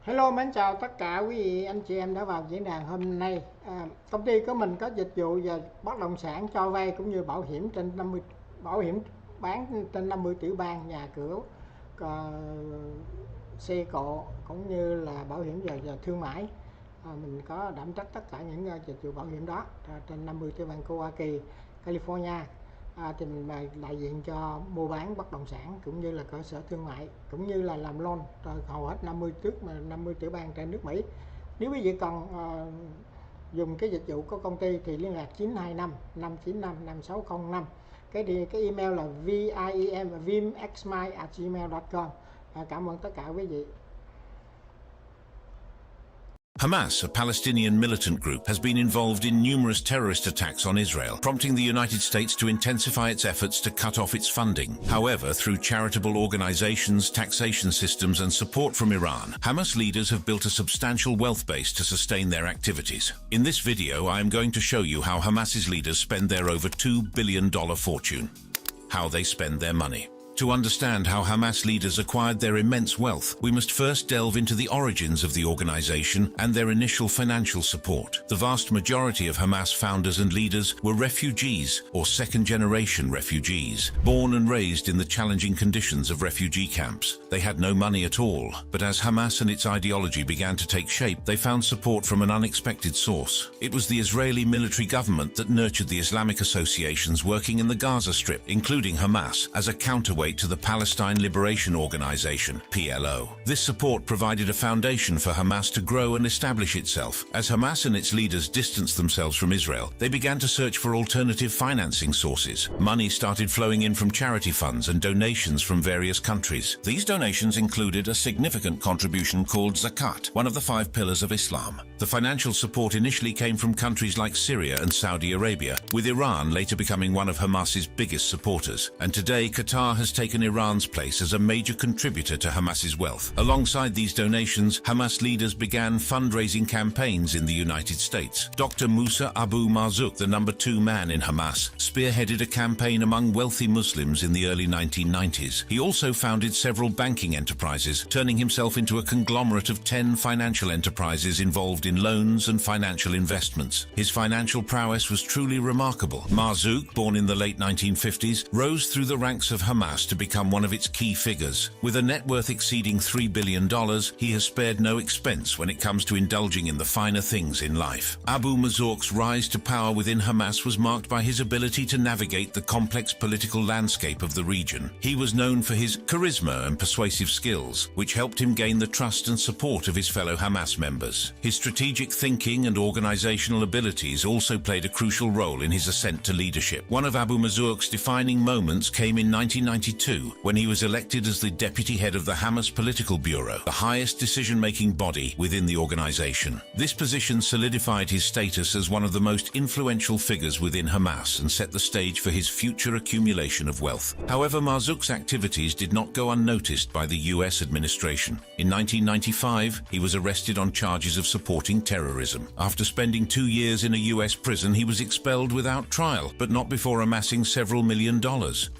Hello, mến chào tất cả quý vị anh chị em đã vào diễn đàn hôm nay. Công ty của mình có dịch vụ về bất động sản cho vay cũng như bảo hiểm trên 50 bảo hiểm bán trên 50 tiểu bang, nhà cửa, xe cộ cũng như là bảo hiểm về thương mại. Mình có đảm trách tất cả những dịch vụ bảo hiểm đó trên 50 tiểu bang của Hoa Kỳ, California. Thì mình đại diện cho mua bán bất động sản cũng như là cơ sở thương mại cũng như là làm loan hầu hết 50 tiểu bang trên nước Mỹ. Nếu quý vị cần dùng cái dịch vụ của công ty thì liên lạc 925 595 5605. Cái email là vimxmy@gmail.com. Cảm ơn tất cả quý vị. Hamas, a Palestinian militant group, has been involved in numerous terrorist attacks on Israel, prompting the United States to intensify its efforts to cut off its funding. However, through charitable organizations, taxation systems, and support from Iran, Hamas leaders have built a substantial wealth base to sustain their activities. In this video, I am going to show you how Hamas's leaders spend their over $2 billion fortune, how they spend their money. To understand how Hamas leaders acquired their immense wealth, we must first delve into the origins of the organization and their initial financial support. The vast majority of Hamas founders and leaders were refugees or second-generation refugees, born and raised in the challenging conditions of refugee camps. They had no money at all, but as Hamas and its ideology began to take shape, they found support from an unexpected source. It was the Israeli military government that nurtured the Islamic associations working in the Gaza Strip, including Hamas, as a counterweight to the Palestine Liberation Organization, PLO. This support provided a foundation for Hamas to grow and establish itself. As Hamas and its leaders distanced themselves from Israel, they began to search for alternative financing sources. Money started flowing in from charity funds and donations from various countries. These donations included a significant contribution called zakat, one of the 5 pillars of Islam. The financial support initially came from countries like Syria and Saudi Arabia, with Iran later becoming one of Hamas's biggest supporters. And today, Qatar has taken Iran's place as a major contributor to Hamas's wealth. Alongside these donations, Hamas leaders began fundraising campaigns in the United States. Dr. Musa Abu Marzouk, the number 2 man in Hamas, spearheaded a campaign among wealthy Muslims in the early 1990s. He also founded several banking enterprises, turning himself into a conglomerate of 10 financial enterprises involved in loans and financial investments. His financial prowess was truly remarkable. Marzouk, born in the late 1950s, rose through the ranks of Hamas to become one of its key figures. With a net worth exceeding $3 billion, he has spared no expense when it comes to indulging in the finer things in life. Abu Marzouk's rise to power within Hamas was marked by his ability to navigate the complex political landscape of the region. He was known for his charisma and persuasive skills, which helped him gain the trust and support of his fellow Hamas members. His strategic thinking and organizational abilities also played a crucial role in his ascent to leadership. One of Abu Marzouk's defining moments came in 1992 when he was elected as the deputy head of the Hamas Political Bureau, the highest decision-making body within the organization. This position solidified his status as one of the most influential figures within Hamas and set the stage for his future accumulation of wealth. However, Marzouk's activities did not go unnoticed by the US administration. In 1995, he was arrested on charges of supporting terrorism. After spending 2 years in a US prison, he was expelled without trial, but not before amassing several $1 million.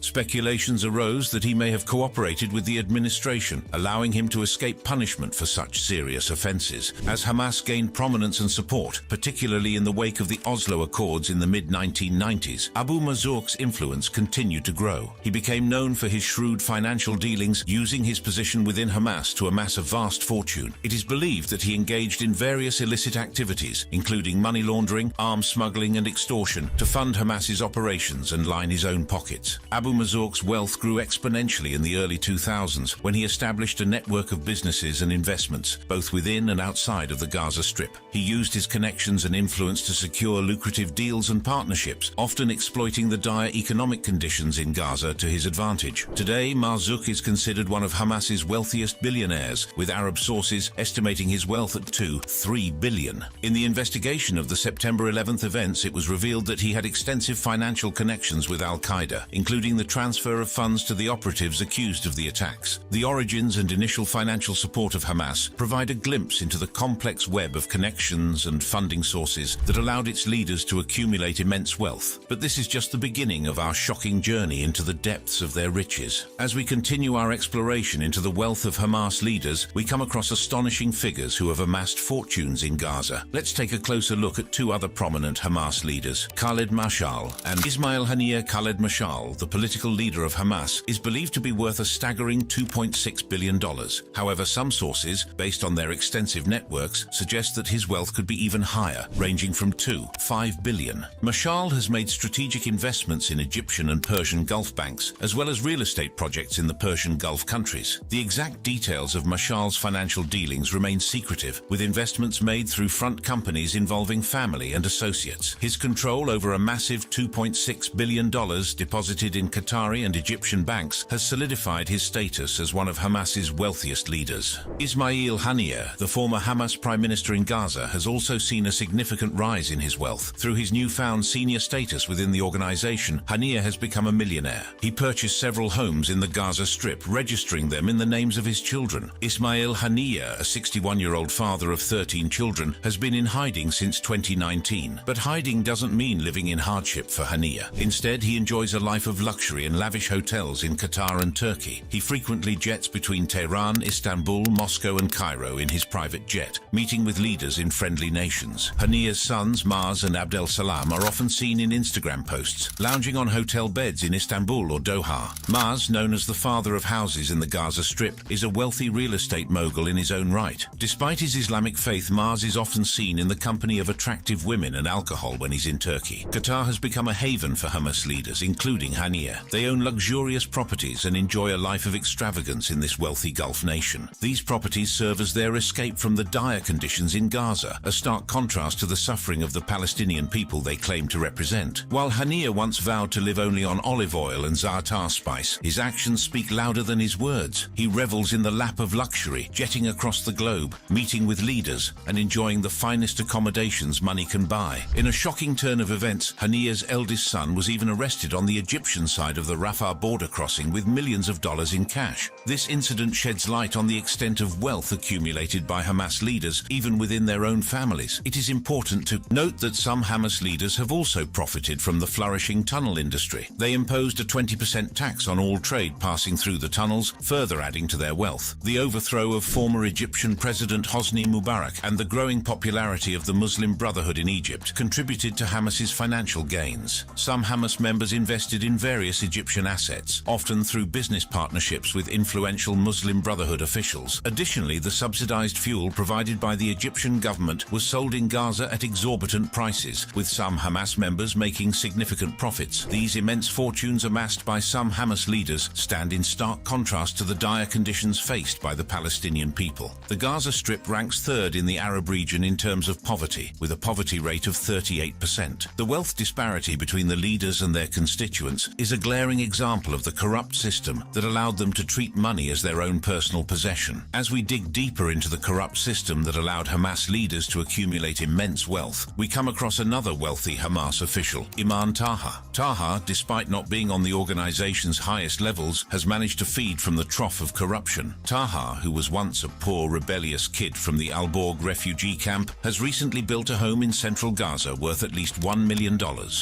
Speculations arose that he may have cooperated with the administration, allowing him to escape punishment for such serious offenses. As Hamas gained prominence and support, particularly in the wake of the Oslo Accords in the mid-1990s, Abu Marzouk's influence continued to grow. He became known for his shrewd financial dealings, using his position within Hamas to amass a vast fortune. It is believed that he engaged in various illicit activities, including money laundering, arms smuggling, and extortion, to fund Hamas's operations and line his own pockets. Abu Marzouk's wealth grew exponentially in the early 2000s when he established a network of businesses and investments, both within and outside of the Gaza Strip. He used his connections and influence to secure lucrative deals and partnerships, often exploiting the dire economic conditions in Gaza to his advantage. Today, Marzouk is considered one of Hamas's wealthiest billionaires, with Arab sources estimating his wealth at $3 billion. In the investigation of the September 11th events, it was revealed that he had extensive financial connections with Al-Qaeda, including the transfer of funds funds to the operatives accused of the attacks. The origins and initial financial support of Hamas provide a glimpse into the complex web of connections and funding sources that allowed its leaders to accumulate immense wealth. But this is just the beginning of our shocking journey into the depths of their riches. As we continue our exploration into the wealth of Hamas leaders, we come across astonishing figures who have amassed fortunes in Gaza. Let's take a closer look at two other prominent Hamas leaders, Khaled Mashal and Ismail Haniyeh. Khaled Mashal, the political leader of Hamas, is believed to be worth a staggering $2.6 billion. However, some sources, based on their extensive networks, suggest that his wealth could be even higher, ranging from $5 billion. Mashal has made strategic investments in Egyptian and Persian Gulf banks, as well as real estate projects in the Persian Gulf countries. The exact details of Mashal's financial dealings remain secretive, with investments made through front companies involving family and associates. His control over a massive $2.6 billion deposited in Qatari and Egyptian banks has solidified his status as one of Hamas's wealthiest leaders. Ismail Haniyeh, the former Hamas prime minister in Gaza, has also seen a significant rise in his wealth. Through his newfound senior status within the organization, Haniyeh has become a millionaire. He purchased several homes in the Gaza Strip, registering them in the names of his children. Ismail Haniyeh, a 61-year-old father of 13 children, has been in hiding since 2019. But hiding doesn't mean living in hardship for Haniyeh. Instead, he enjoys a life of luxury in lavish hotels in Qatar and Turkey. He frequently jets between Tehran, Istanbul, Moscow and Cairo in his private jet, meeting with leaders in friendly nations. Haniyeh's sons, Maz and Abdel Salam, are often seen in Instagram posts, lounging on hotel beds in Istanbul or Doha. Maz, known as the father of houses in the Gaza Strip, is a wealthy real estate mogul in his own right. Despite his Islamic faith, Maz is often seen in the company of attractive women and alcohol when he's in Turkey. Qatar has become a haven for Hamas leaders, including Haniyeh. They own luxurious properties and enjoy a life of extravagance in this wealthy Gulf nation. These properties serve as their escape from the dire conditions in Gaza, a stark contrast to the suffering of the Palestinian people they claim to represent. While Haniyeh once vowed to live only on olive oil and za'atar spice, his actions speak louder than his words. He revels in the lap of luxury, jetting across the globe, meeting with leaders, and enjoying the finest accommodations money can buy. In a shocking turn of events, Haniyeh's eldest son was even arrested on the Egyptian side of the Rafah border crossing with millions of dollars in cash. This incident sheds light on the extent of wealth accumulated by Hamas leaders, even within their own families. It is important to note that some Hamas leaders have also profited from the flourishing tunnel industry. They imposed a 20% tax on all trade passing through the tunnels, further adding to their wealth. The overthrow of former Egyptian President Hosni Mubarak and the growing popularity of the Muslim Brotherhood in Egypt contributed to Hamas's financial gains. Some Hamas members invested in various Egyptian assets, often through business partnerships with influential Muslim Brotherhood officials. Additionally, the subsidized fuel provided by the Egyptian government was sold in Gaza at exorbitant prices, with some Hamas members making significant profits. These immense fortunes amassed by some Hamas leaders stand in stark contrast to the dire conditions faced by the Palestinian people. The Gaza Strip ranks third in the Arab region in terms of poverty, with a poverty rate of 38%. The wealth disparity between the leaders and their constituents is a glaring example of the corrupt system that allowed them to treat money as their own personal possession. As we dig deeper into the corrupt system that allowed Hamas leaders to accumulate immense wealth, we come across another wealthy Hamas official, Iman Taha. Taha, despite not being on the organization's highest levels, has managed to feed from the trough of corruption. Taha, who was once a poor, rebellious kid from the Al-Borg refugee camp, has recently built a home in central Gaza worth at least $1 million.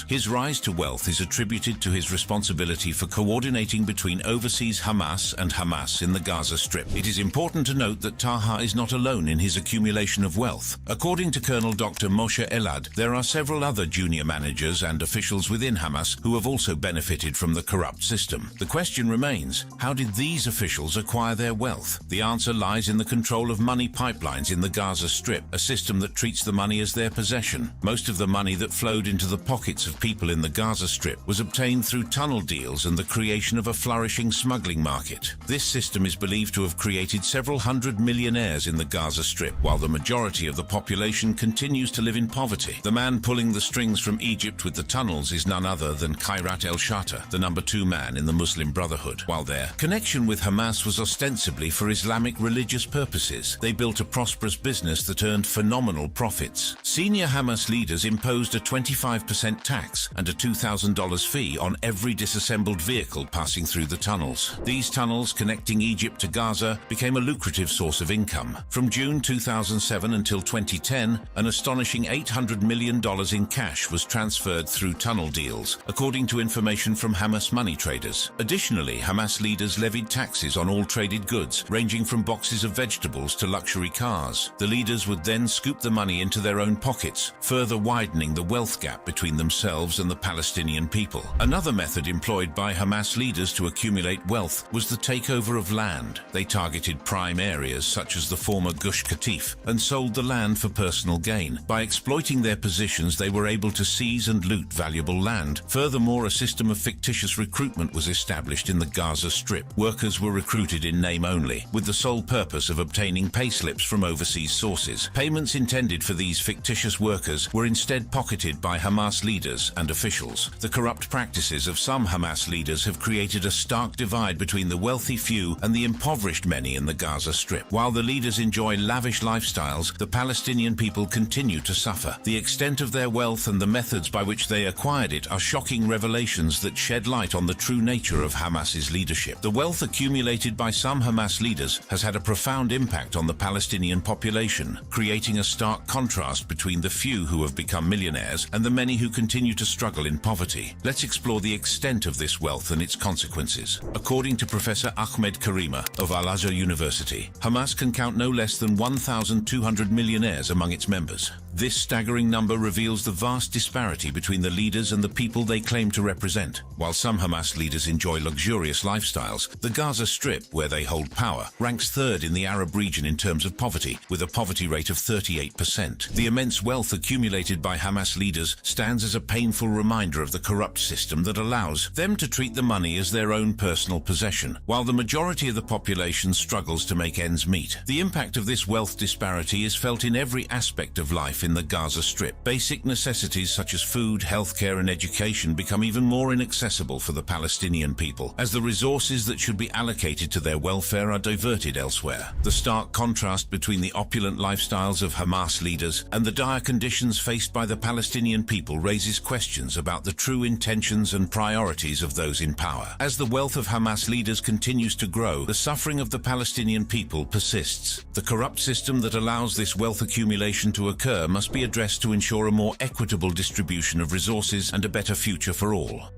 His rise to wealth is attributed to his responsibility for coordinating between overseas Hamas and Hamas in the Gaza Strip. It is important to note that Taha is not alone in his accumulation of wealth. According to Colonel Dr. Moshe Elad, there are several other junior managers and officials within Hamas who have also benefited from the corrupt system. The question remains, how did these officials acquire their wealth? The answer lies in the control of money pipelines in the Gaza Strip, a system that treats the money as their possession. Most of the money that flowed into the pockets of people in the Gaza Strip was obtained through tunnel deals and the creation of a flourishing smuggling market. This system is believed to have created several hundred millionaires in the Gaza Strip, while the majority of the population continues to live in poverty. The man pulling the strings from Egypt with the tunnels is none other than Khairat el-Shatta, the number 2 man in the Muslim Brotherhood. While their connection with Hamas was ostensibly for Islamic religious purposes, they built a prosperous business that earned phenomenal profits. Senior Hamas leaders imposed a 25% tax and a $2,000 fee on every disassembled vehicle people passing through the tunnels. These tunnels connecting Egypt to Gaza became a lucrative source of income. From June 2007 until 2010, an astonishing $800 million in cash was transferred through tunnel deals, according to information from Hamas money traders. Additionally, Hamas leaders levied taxes on all traded goods, ranging from boxes of vegetables to luxury cars. The leaders would then scoop the money into their own pockets, further widening the wealth gap between themselves and the Palestinian people. Another method employed by Hamas leaders to accumulate wealth was the takeover of land. They targeted prime areas such as the former Gush Katif and sold the land for personal gain. By exploiting their positions, they were able to seize and loot valuable land. Furthermore, a system of fictitious recruitment was established in the Gaza Strip. Workers were recruited in name only, with the sole purpose of obtaining payslips from overseas sources. Payments intended for these fictitious workers were instead pocketed by Hamas leaders and officials. The corrupt practices of some Hamas leaders have created a stark divide between the wealthy few and the impoverished many in the Gaza Strip. While the leaders enjoy lavish lifestyles, the Palestinian people continue to suffer. The extent of their wealth and the methods by which they acquired it are shocking revelations that shed light on the true nature of Hamas's leadership. The wealth accumulated by some Hamas leaders has had a profound impact on the Palestinian population, creating a stark contrast between the few who have become millionaires and the many who continue to struggle in poverty. Let's explore the extent of this wealth and its consequences. According to Professor Ahmed Karima of Al-Azhar University, Hamas can count no less than 1,200 millionaires among its members. This staggering number reveals the vast disparity between the leaders and the people they claim to represent. While some Hamas leaders enjoy luxurious lifestyles, the Gaza Strip, where they hold power, ranks third in the Arab region in terms of poverty, with a poverty rate of 38%. The immense wealth accumulated by Hamas leaders stands as a painful reminder of the corrupt system that allows them to treat the money as their own personal possession, while the majority of the population struggles to make ends meet. The impact of this wealth disparity is felt in every aspect of life in the Gaza Strip. Basic necessities such as food, healthcare, and education become even more inaccessible for the Palestinian people, as the resources that should be allocated to their welfare are diverted elsewhere. The stark contrast between the opulent lifestyles of Hamas leaders and the dire conditions faced by the Palestinian people raises questions about the true intentions and priorities of those in power. As the wealth of Hamas leaders continues to grow, the suffering of the Palestinian people persists. The corrupt system that allows this wealth accumulation to occur must be addressed to ensure a more equitable distribution of resources and a better future for all.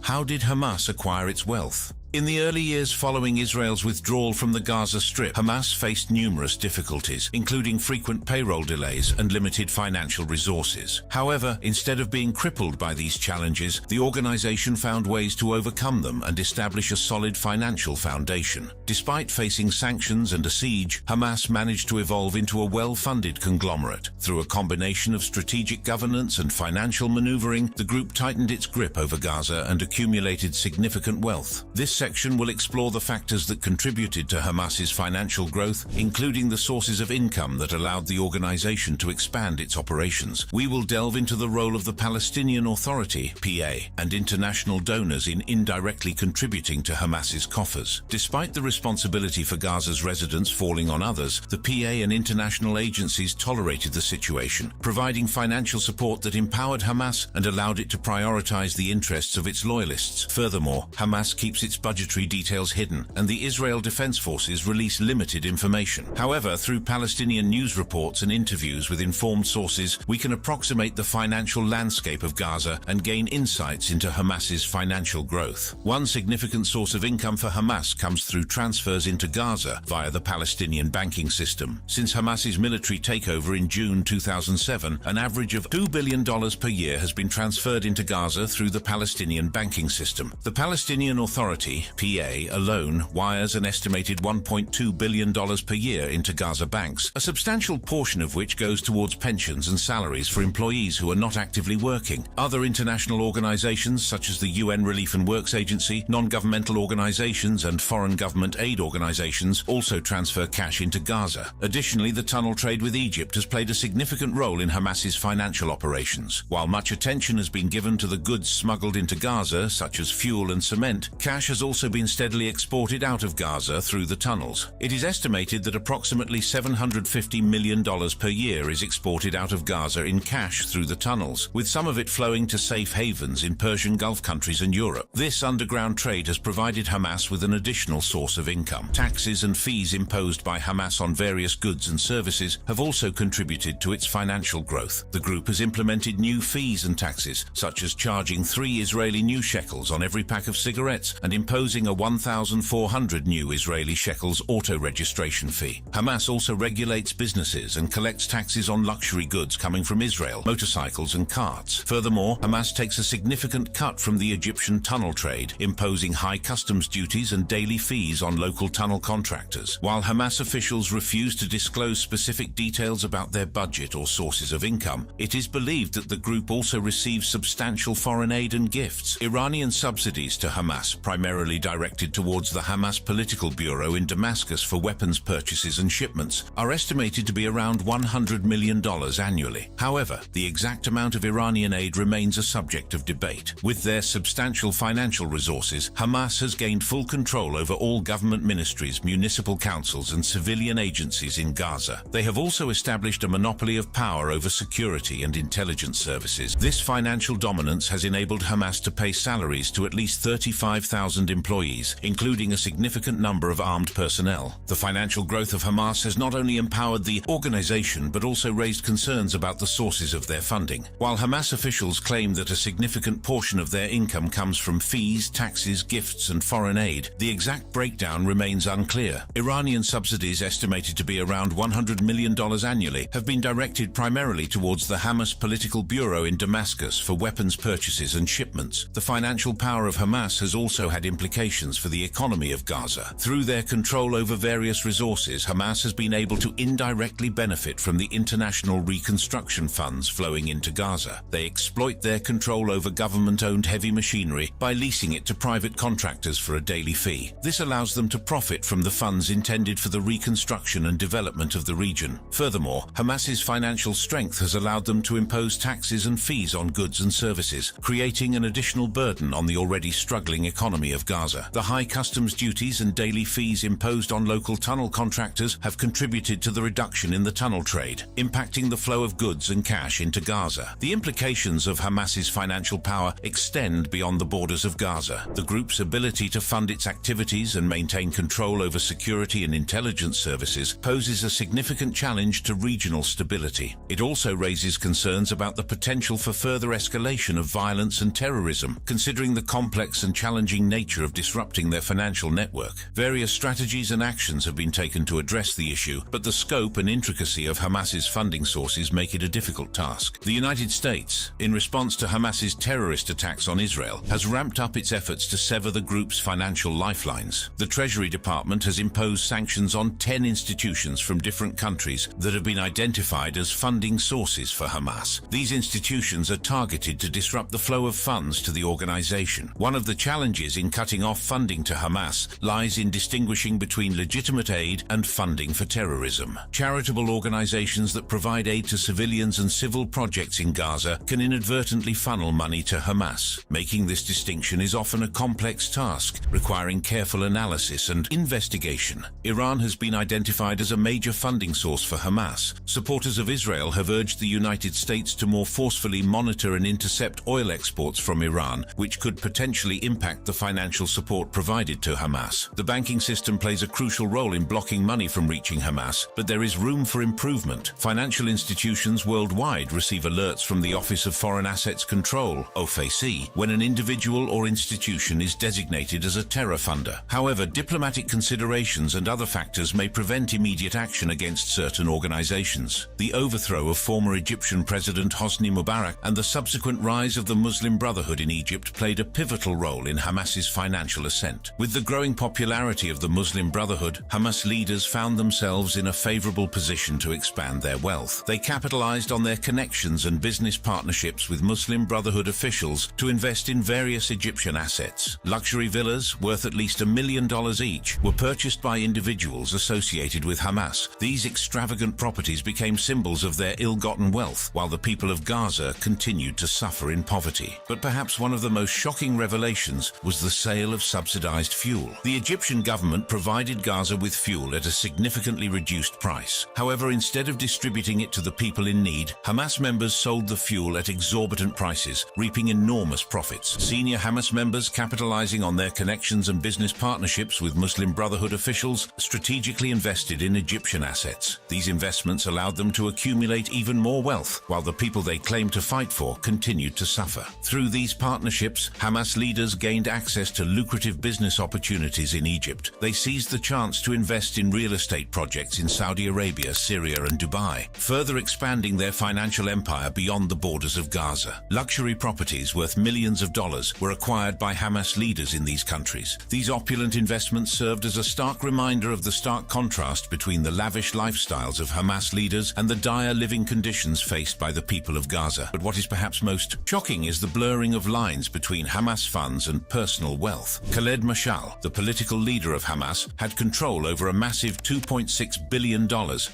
How did Hamas acquire its wealth? In the early years following Israel's withdrawal from the Gaza Strip, Hamas faced numerous difficulties, including frequent payroll delays and limited financial resources. However, instead of being crippled by these challenges, the organization found ways to overcome them and establish a solid financial foundation. Despite facing sanctions and a siege, Hamas managed to evolve into a well-funded conglomerate. Through a combination of strategic governance and financial maneuvering, the group tightened its grip over Gaza and accumulated significant wealth. This section will explore the factors that contributed to Hamas's financial growth, including the sources of income that allowed the organization to expand its operations. We will delve into the role of the Palestinian Authority, PA, and international donors in indirectly contributing to Hamas's coffers. Despite the responsibility for Gaza's residents falling on others, the PA and international agencies tolerated the situation, providing financial support that empowered Hamas and allowed it to prioritize the interests of its loyalists. Furthermore, Hamas keeps its budgetary details hidden, and the Israel Defense Forces release limited information. However, through Palestinian news reports and interviews with informed sources, we can approximate the financial landscape of Gaza and gain insights into Hamas's financial growth. One significant source of income for Hamas comes through transfers into Gaza via the Palestinian banking system. Since Hamas's military takeover in June 2007, an average of $2 billion per year has been transferred into Gaza through the Palestinian banking system. The Palestinian Authority, PA, alone wires an estimated $1.2 billion per year into Gaza banks, a substantial portion of which goes towards pensions and salaries for employees who are not actively working. Other international organizations such as the UN Relief and Works Agency, non-governmental organizations and foreign government aid organizations also transfer cash into Gaza. Additionally, the tunnel trade with Egypt has played a significant role in Hamas's financial operations. While much attention has been given to the goods smuggled into Gaza, such as fuel and cement, cash has also been steadily exported out of Gaza through the tunnels. It is estimated that approximately $750 million per year is exported out of Gaza in cash through the tunnels, with some of it flowing to safe havens in Persian Gulf countries and Europe. This underground trade has provided Hamas with an additional source of income. Taxes and fees imposed by Hamas on various goods and services have also contributed to its financial growth. The group has implemented new fees and taxes, such as charging 3 Israeli new shekels on every pack of cigarettes and imposing a 1,400 new Israeli shekels auto-registration fee. Hamas also regulates businesses and collects taxes on luxury goods coming from Israel, motorcycles and carts. Furthermore, Hamas takes a significant cut from the Egyptian tunnel trade, imposing high customs duties and daily fees on local tunnel contractors. While Hamas officials refuse to disclose specific details about their budget or sources of income, it is believed that the group also receives substantial foreign aid and gifts. Iranian subsidies to Hamas, primarily directed towards the Hamas Political Bureau in Damascus for weapons purchases and shipments, are estimated to be around $100 million annually. However, the exact amount of Iranian aid remains a subject of debate. With their substantial financial resources, Hamas has gained full control over all government ministries, municipal councils, and civilian agencies in Gaza. They have also established a monopoly of power over security and intelligence services. This financial dominance has enabled Hamas to pay salaries to at least 35,000 employees, including a significant number of armed personnel. The financial growth of Hamas has not only empowered the organization but also raised concerns about the sources of their funding. While Hamas officials claim that a significant portion of their income comes from fees, taxes, gifts, and foreign aid, the exact breakdown remains unclear. Iranian subsidies, estimated to be around $100 million annually, have been directed primarily towards the Hamas Political Bureau in Damascus for weapons purchases and shipments. The financial power of Hamas has also had implications for the economy of Gaza. Through their control over various resources, Hamas has been able to indirectly benefit from the international reconstruction funds flowing into Gaza. They exploit their control over government-owned heavy machinery by leasing it to private contractors for a daily fee. This allows them to profit from the funds intended for the reconstruction and development of the region. Furthermore, Hamas's financial strength has allowed them to impose taxes and fees on goods and services, creating an additional burden on the already struggling economy of Gaza. The high customs duties and daily fees imposed on local tunnel contractors have contributed to the reduction in the tunnel trade, impacting the flow of goods and cash into Gaza. The implications of Hamas's financial power extend beyond the borders of Gaza. The group's ability to fund its activities and maintain control over security and intelligence services poses a significant challenge to regional stability. It also raises concerns about the potential for further escalation of violence and terrorism, considering the complex and challenging nature of disrupting their financial network. Various strategies and actions have been taken to address the issue, but the scope and intricacy of Hamas's funding sources make it a difficult task. The United States, in response to Hamas's terrorist attacks on Israel, has ramped up its efforts to sever the group's financial lifelines. The Treasury Department has imposed sanctions on 10 institutions from different countries that have been identified as funding sources for Hamas. These institutions are targeted to disrupt the flow of funds to the organization. One of the challenges in cutting off funding to Hamas lies in distinguishing between legitimate aid and funding for terrorism. Charitable organizations that provide aid to civilians and civil projects in Gaza can inadvertently funnel money to Hamas. Making this distinction is often a complex task, requiring careful analysis and investigation. Iran has been identified as a major funding source for Hamas. Supporters of Israel have urged the United States to more forcefully monitor and intercept oil exports from Iran, which could potentially impact the financial support provided to Hamas. The banking system plays a crucial role in blocking money from reaching Hamas, but there is room for improvement. Financial institutions worldwide receive alerts from the Office of Foreign Assets Control, OFAC, when an individual or institution is designated as a terror funder. However, diplomatic considerations and other factors may prevent immediate action against certain organizations. The overthrow of former Egyptian President Hosni Mubarak and the subsequent rise of the Muslim Brotherhood in Egypt played a pivotal role in Hamas's financial ascent. With the growing popularity of the Muslim Brotherhood, Hamas leaders found themselves in a favorable position to expand their wealth. They capitalized on their connections and business partnerships with Muslim Brotherhood officials to invest in various Egyptian assets. Luxury villas, worth at least $1 million each, were purchased by individuals associated with Hamas. These extravagant properties became symbols of their ill-gotten wealth, while the people of Gaza continued to suffer in poverty. But perhaps one of the most shocking revelations was the sale sale of subsidized fuel. The Egyptian government provided Gaza with fuel at a significantly reduced price. However, instead of distributing it to the people in need, Hamas members sold the fuel at exorbitant prices, reaping enormous profits. Senior Hamas members, capitalizing on their connections and business partnerships with Muslim Brotherhood officials, strategically invested in Egyptian assets. These investments allowed them to accumulate even more wealth, while the people they claimed to fight for continued to suffer. Through these partnerships, Hamas leaders gained access to lucrative business opportunities in Egypt. They seized the chance to invest in real estate projects in Saudi Arabia, Syria, and Dubai, further expanding their financial empire beyond the borders of Gaza. Luxury properties worth millions of dollars were acquired by Hamas leaders in these countries. These opulent investments served as a stark reminder of the stark contrast between the lavish lifestyles of Hamas leaders and the dire living conditions faced by the people of Gaza. But what is perhaps most shocking is the blurring of lines between Hamas funds and personal wealth. Khaled Mashal, the political leader of Hamas, had control over a massive $2.6 billion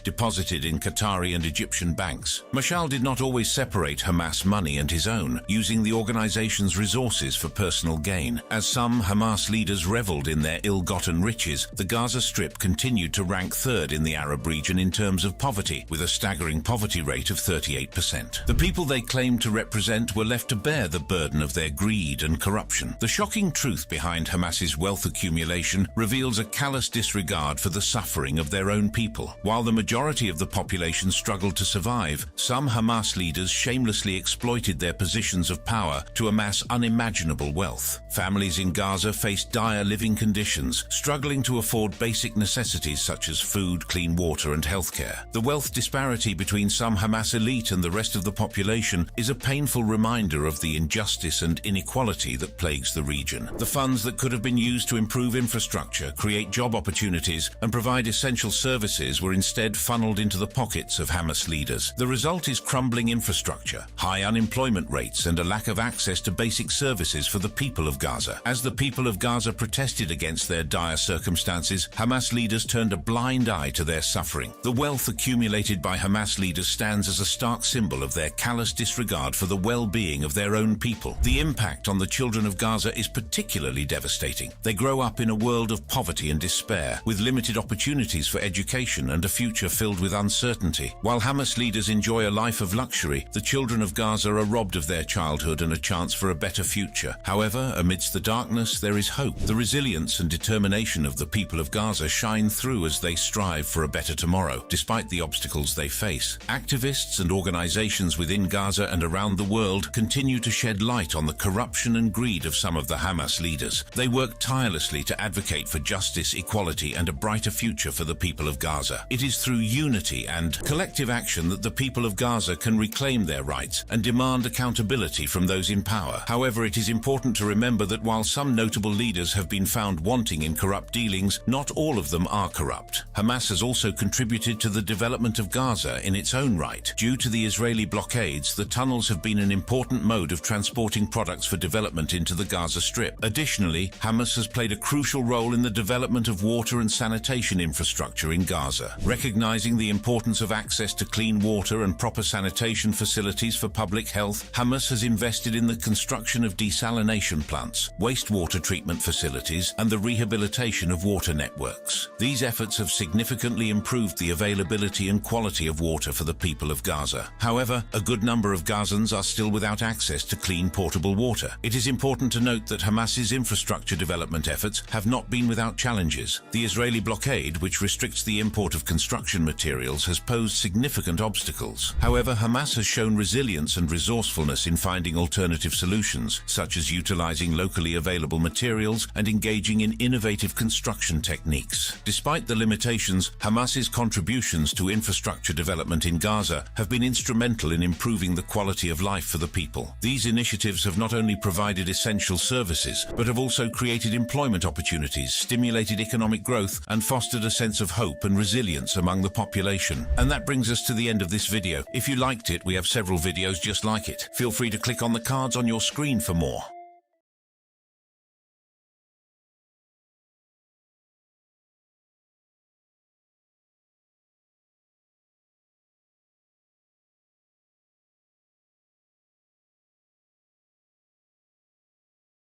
deposited in Qatari and Egyptian banks. Mashal did not always separate Hamas money and his own, using the organization's resources for personal gain. As some Hamas leaders reveled in their ill-gotten riches, the Gaza Strip continued to rank third in the Arab region in terms of poverty, with a staggering poverty rate of 38%. The people they claimed to represent were left to bear the burden of their greed and corruption. The shocking truth behind Hamas's wealth accumulation reveals a callous disregard for the suffering of their own people. While the majority of the population struggled to survive, some Hamas leaders shamelessly exploited their positions of power to amass unimaginable wealth. Families in Gaza faced dire living conditions, struggling to afford basic necessities such as food, clean water, and healthcare. The wealth disparity between some Hamas elite and the rest of the population is a painful reminder of the injustice and inequality that plagues the region. The funds that could have been used to improve infrastructure, create job opportunities, and provide essential services were instead funneled into the pockets of Hamas leaders. The result is crumbling infrastructure, high unemployment rates, and a lack of access to basic services for the people of Gaza. As the people of Gaza protested against their dire circumstances, Hamas leaders turned a blind eye to their suffering. The wealth accumulated by Hamas leaders stands as a stark symbol of their callous disregard for the well-being of their own people. The impact on the children of Gaza is particularly devastating. They grow up in a world of poverty and despair, with limited opportunities for education and a future filled with uncertainty. While Hamas leaders enjoy a life of luxury, the children of Gaza are robbed of their childhood and a chance for a better future. However, amidst the darkness, there is hope. The resilience and determination of the people of Gaza shine through as they strive for a better tomorrow, despite the obstacles they face. Activists and organizations within Gaza and around the world continue to shed light on the corruption and greed of some of the Hamas leaders. They work tirelessly to advocate for justice, equality, and a brighter future for the people of Gaza. It is through unity and collective action that the people of Gaza can reclaim their rights and demand accountability from those in power. However, it is important to remember that while some notable leaders have been found wanting in corrupt dealings, not all of them are corrupt. Hamas has also contributed to the development of Gaza in its own right. Due to the Israeli blockades, the tunnels have been an important mode of transporting products for development into the Gaza Strip. Additionally, Hamas has played a crucial role in the development of water and sanitation infrastructure in Gaza. Recognizing the importance of access to clean water and proper sanitation facilities for public health, Hamas has invested in the construction of desalination plants, wastewater treatment facilities, and the rehabilitation of water networks. These efforts have significantly improved the availability and quality of water for the people of Gaza. However, a good number of Gazans are still without access to clean portable water. It is important to note that Hamas's infrastructure development efforts have not been without challenges. The Israeli blockade, which restricts the import of construction materials, has posed significant obstacles. However, Hamas has shown resilience and resourcefulness in finding alternative solutions, such as utilizing locally available materials and engaging in innovative construction techniques. Despite the limitations, Hamas's contributions to infrastructure development in Gaza have been instrumental in improving the quality of life for the people. These initiatives have not only provided essential services, but have also created employment opportunities, stimulated economic growth, and fostered a sense of hope and resilience among the population. And that brings us to the end of this video. If you liked it, we have several videos just like it. Feel free to click on the cards on your screen for more.